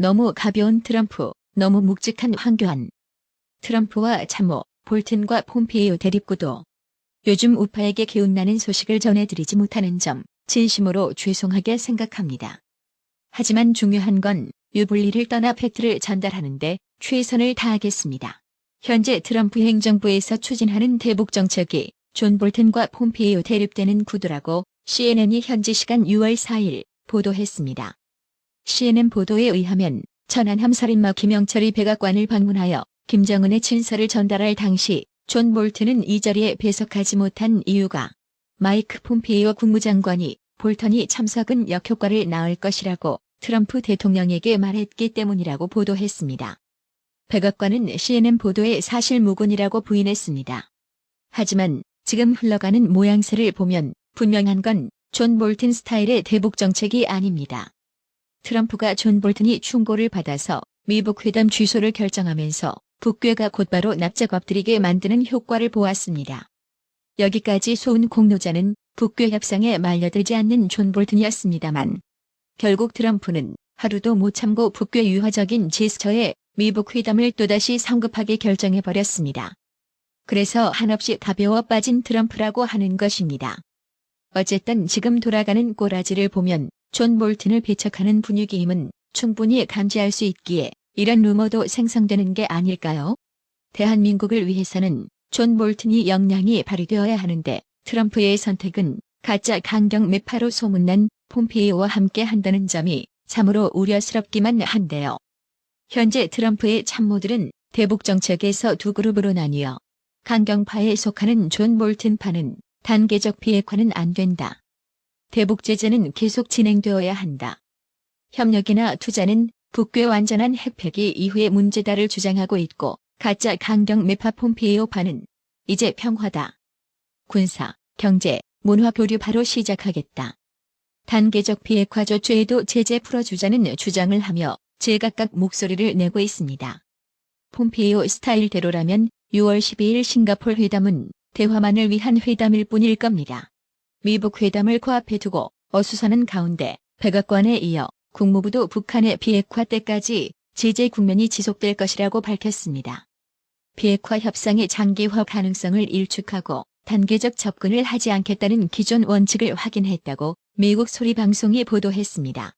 너무 가벼운 트럼프, 너무 묵직한 황교안. 트럼프와 참모, 볼튼과 폼페이오 대립구도. 요즘 우파에게 개운나는 소식을 전해드리지 못하는 점 진심으로 죄송하게 생각합니다. 하지만 중요한 건 유불리를 떠나 팩트를 전달하는데 최선을 다하겠습니다. 현재 트럼프 행정부에서 추진하는 대북 정책이 존 볼튼과 폼페이오 대립되는 구도라고 CNN이 현지 시간 6월 4일 보도했습니다. CNN 보도에 의하면 천안함 살인마 김영철이 백악관을 방문하여 김정은의 친서를 전달할 당시 존 볼튼은 이 자리에 배석하지 못한 이유가 마이크 폼페이오 국무장관이 볼턴이 참석은 역효과를 낳을 것이라고 트럼프 대통령에게 말했기 때문이라고 보도했습니다. 백악관은 CNN 보도의 사실무근이라고 부인했습니다. 하지만 지금 흘러가는 모양새를 보면 분명한 건 존 볼튼 스타일의 대북 정책이 아닙니다. 트럼프가 존 볼튼이 충고를 받아서 미북 회담 취소를 결정하면서 북괴가 곧바로 납작 엎드리게 만드는 효과를 보았습니다. 여기까지 소은 공로자는 북괴 협상에 말려들지 않는 존 볼튼이었습니다만 결국 트럼프는 하루도 못 참고 북괴 유화적인 제스처에 미북 회담을 또다시 성급하게 결정해버렸습니다. 그래서 한없이 가벼워 빠진 트럼프라고 하는 것입니다. 어쨌든 지금 돌아가는 꼬라지를 보면 존 볼튼을 배척하는 분위기임은 충분히 감지할 수 있기에 이런 루머도 생성되는 게 아닐까요? 대한민국을 위해서는 존 볼튼이 역량이 발휘되어야 하는데 트럼프의 선택은 가짜 강경 매파로 소문난 폼페이오와 함께 한다는 점이 참으로 우려스럽기만 한데요. 현재 트럼프의 참모들은 대북 정책에서 두 그룹으로 나뉘어 강경파에 속하는 존 볼튼파는 단계적 비핵화는 안 된다. 대북 제재는 계속 진행되어야 한다. 협력이나 투자는 북괴 완전한 핵폐기 이후의 문제다를 주장하고 있고 가짜 강경 매파 폼페이오파는 이제 평화다. 군사, 경제, 문화 교류 바로 시작하겠다. 단계적 비핵화 조치에도 제재 풀어주자는 주장을 하며 제각각 목소리를 내고 있습니다. 폼페이오 스타일대로라면 6월 12일 싱가포르 회담은 대화만을 위한 회담일 뿐일 겁니다. 미북 회담을 코앞에 두고 어수선한 가운데 백악관에 이어 국무부도 북한의 비핵화 때까지 제재 국면이 지속될 것이라고 밝혔습니다. 비핵화 협상의 장기화 가능성을 일축하고 단계적 접근을 하지 않겠다는 기존 원칙을 확인했다고 미국 소리방송이 보도했습니다.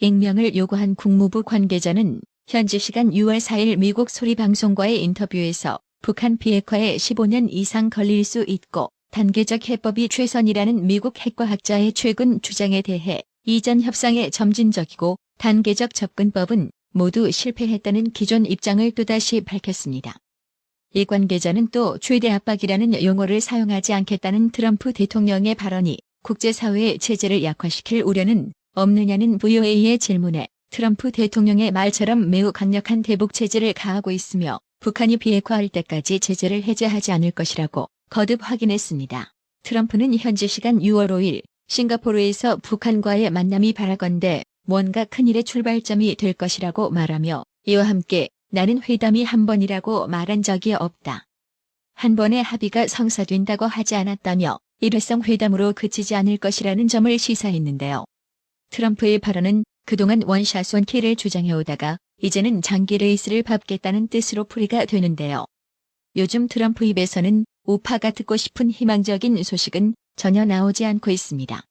익명을 요구한 국무부 관계자는 현지 시간 6월 4일 미국 소리방송과의 인터뷰에서 북한 비핵화에 15년 이상 걸릴 수 있고 단계적 해법이 최선이라는 미국 핵과학자의 최근 주장에 대해 이전 협상의 점진적이고 단계적 접근법은 모두 실패했다는 기존 입장을 또다시 밝혔습니다. 이 관계자는 또 최대 압박이라는 용어를 사용하지 않겠다는 트럼프 대통령의 발언이 국제사회의 체제를 약화시킬 우려는 없느냐는 VOA의 질문에 트럼프 대통령의 말처럼 매우 강력한 대북 체제를 가하고 있으며 북한이 비핵화할 때까지 제재를 해제하지 않을 것이라고 거듭 확인했습니다. 트럼프는 현지 시간 6월 5일 싱가포르에서 북한과의 만남이 바라건대 뭔가 큰일의 출발점이 될 것이라고 말하며 이와 함께 나는 회담이 한 번이라고 말한 적이 없다. 한 번의 합의가 성사된다고 하지 않았다며 일회성 회담으로 그치지 않을 것이라는 점을 시사했는데요. 트럼프의 발언은 그동안 원샷 원킬을 주장해오다가 이제는 장기 레이스를 밟겠다는 뜻으로 풀이가 되는데요. 요즘 트럼프 입에서는 우파가 듣고 싶은 희망적인 소식은 전혀 나오지 않고 있습니다.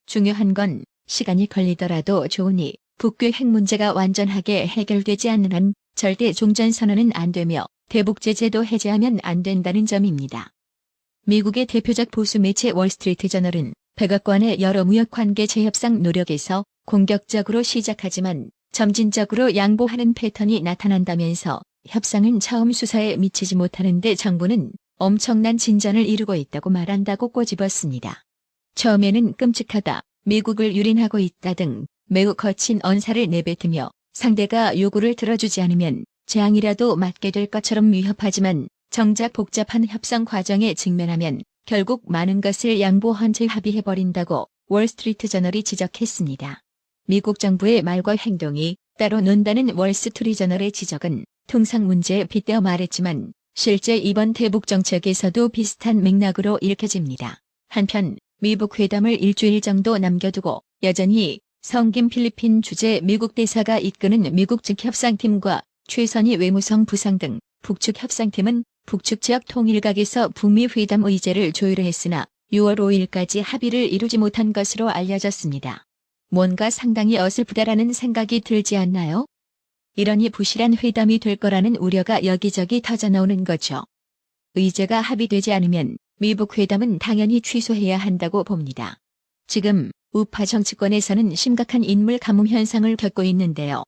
중요한 건 시간이 걸리더라도 좋으니 북괴 핵 문제가 완전하게 해결되지 않는 한 절대 종전선언은 안 되며 대북 제재도 해제하면 안 된다는 점입니다. 미국의 대표적 보수 매체 월스트리트 저널은 백악관의 여러 무역관계 재협상 노력에서 공격적으로 시작하지만 점진적으로 양보하는 패턴이 나타난다면서 협상은 처음 수사에 미치지 못하는데 정부는 엄청난 진전을 이루고 있다고 말한다고 꼬집었습니다. 처음에는 끔찍하다, 미국을 유린하고 있다 등 매우 거친 언사를 내뱉으며 상대가 요구를 들어주지 않으면 재앙이라도 맞게 될 것처럼 위협하지만 정작 복잡한 협상 과정에 직면하면 결국 많은 것을 양보한 채 합의해버린다고 월스트리트 저널이 지적했습니다. 미국 정부의 말과 행동이 따로 논다는 월스트리트 저널의 지적은 통상 문제에 빗대어 말했지만 실제 이번 대북 정책에서도 비슷한 맥락으로 읽혀집니다. 한편 미북 회담을 일주일 정도 남겨두고 여전히 성김 필리핀 주재 미국 대사가 이끄는 미국 측 협상팀과 최선희 외무성 부상 등 북측 협상팀은 북측 지역 통일각에서 북미 회담 의제를 조율했으나 6월 5일까지 합의를 이루지 못한 것으로 알려졌습니다. 뭔가 상당히 어설프다라는 생각이 들지 않나요? 이러니 부실한 회담이 될 거라는 우려가 여기저기 터져나오는 거죠. 의제가 합의되지 않으면 미북 회담은 당연히 취소해야 한다고 봅니다. 지금 우파 정치권에서는 심각한 인물 가뭄 현상을 겪고 있는데요.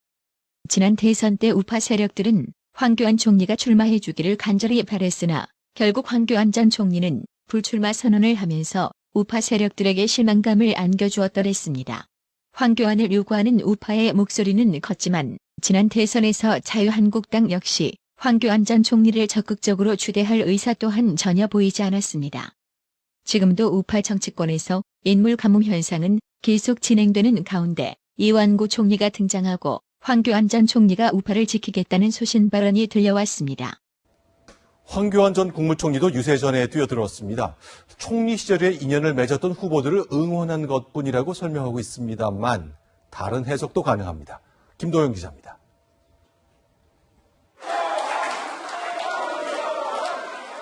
지난 대선 때 우파 세력들은 황교안 총리가 출마해 주기를 간절히 바랬으나 결국 황교안 전 총리는 불출마 선언을 하면서 우파 세력들에게 실망감을 안겨주었더랬습니다. 황교안을 요구하는 우파의 목소리는 컸지만 지난 대선에서 자유한국당 역시 황교안 전 총리를 적극적으로 추대할 의사 또한 전혀 보이지 않았습니다. 지금도 우파 정치권에서 인물 가뭄 현상은 계속 진행되는 가운데 이완구 총리가 등장하고 황교안 전 총리가 우파를 지키겠다는 소신 발언이 들려왔습니다. 황교안 전 국무총리도 유세전에 뛰어들었습니다. 총리 시절에 인연을 맺었던 후보들을 응원한 것뿐이라고 설명하고 있습니다만 다른 해석도 가능합니다. 김도영 기자입니다.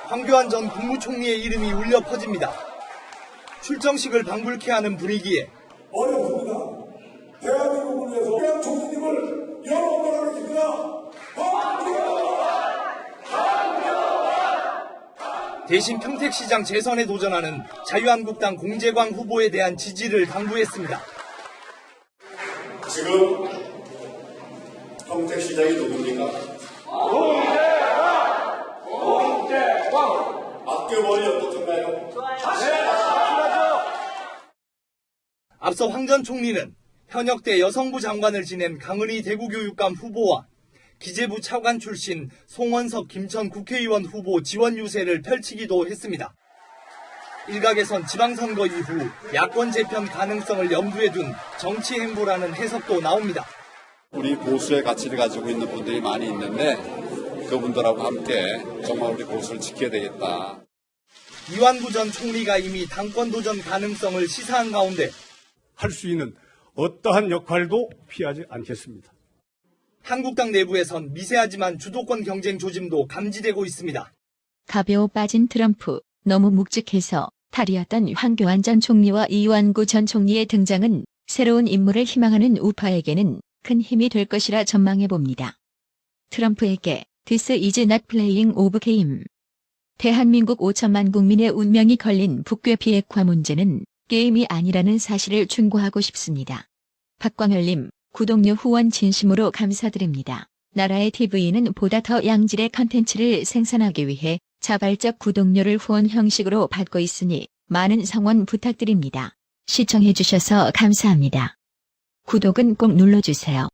황교안 전 국무총리의 이름이 울려 퍼집니다. 출정식을 방불케 하는 분위기에 어렵습니다. 대한민국을 위해서 황교안 총리님을 여러 번 하겠습니다. 대신 평택시장 재선에 도전하는 자유한국당 공재광 후보에 대한 지지를 당부했습니다. 지금 평택시장이 누굽니까? 공재광! 아껴머리 어떻던가요? 앞서 황 전 총리는 현역 때 여성부 장관을 지낸 강은희 대구교육감 후보와 기재부 차관 출신 송원석 김천 국회의원 후보 지원 유세를 펼치기도 했습니다. 일각에선 지방선거 이후 야권 재편 가능성을 염두에 둔 정치 행보라는 해석도 나옵니다. 우리 보수의 가치를 가지고 있는 분들이 많이 있는데 그분들하고 함께 정말 우리 보수를 지켜야 되겠다. 이완구 전 총리가 이미 당권 도전 가능성을 시사한 가운데 할 수 있는 어떠한 역할도 피하지 않겠습니다. 한국당 내부에선 미세하지만 주도권 경쟁 조짐도 감지되고 있습니다. 가벼워 빠진 트럼프, 너무 묵직해서 탈이었던 황교안 전 총리와 이완구 전 총리의 등장은 새로운 인물을 희망하는 우파에게는 큰 힘이 될 것이라 전망해 봅니다. 트럼프에게 This is not playing of game. 대한민국 5천만 국민의 운명이 걸린 북괴 비핵화 문제는 게임이 아니라는 사실을 충고하고 싶습니다. 박광열님, 구독료 후원 진심으로 감사드립니다. 나라의 TV는 보다 더 양질의 컨텐츠를 생산하기 위해 자발적 구독료를 후원 형식으로 받고 있으니 많은 성원 부탁드립니다. 시청해주셔서 감사합니다. 구독은 꼭 눌러주세요.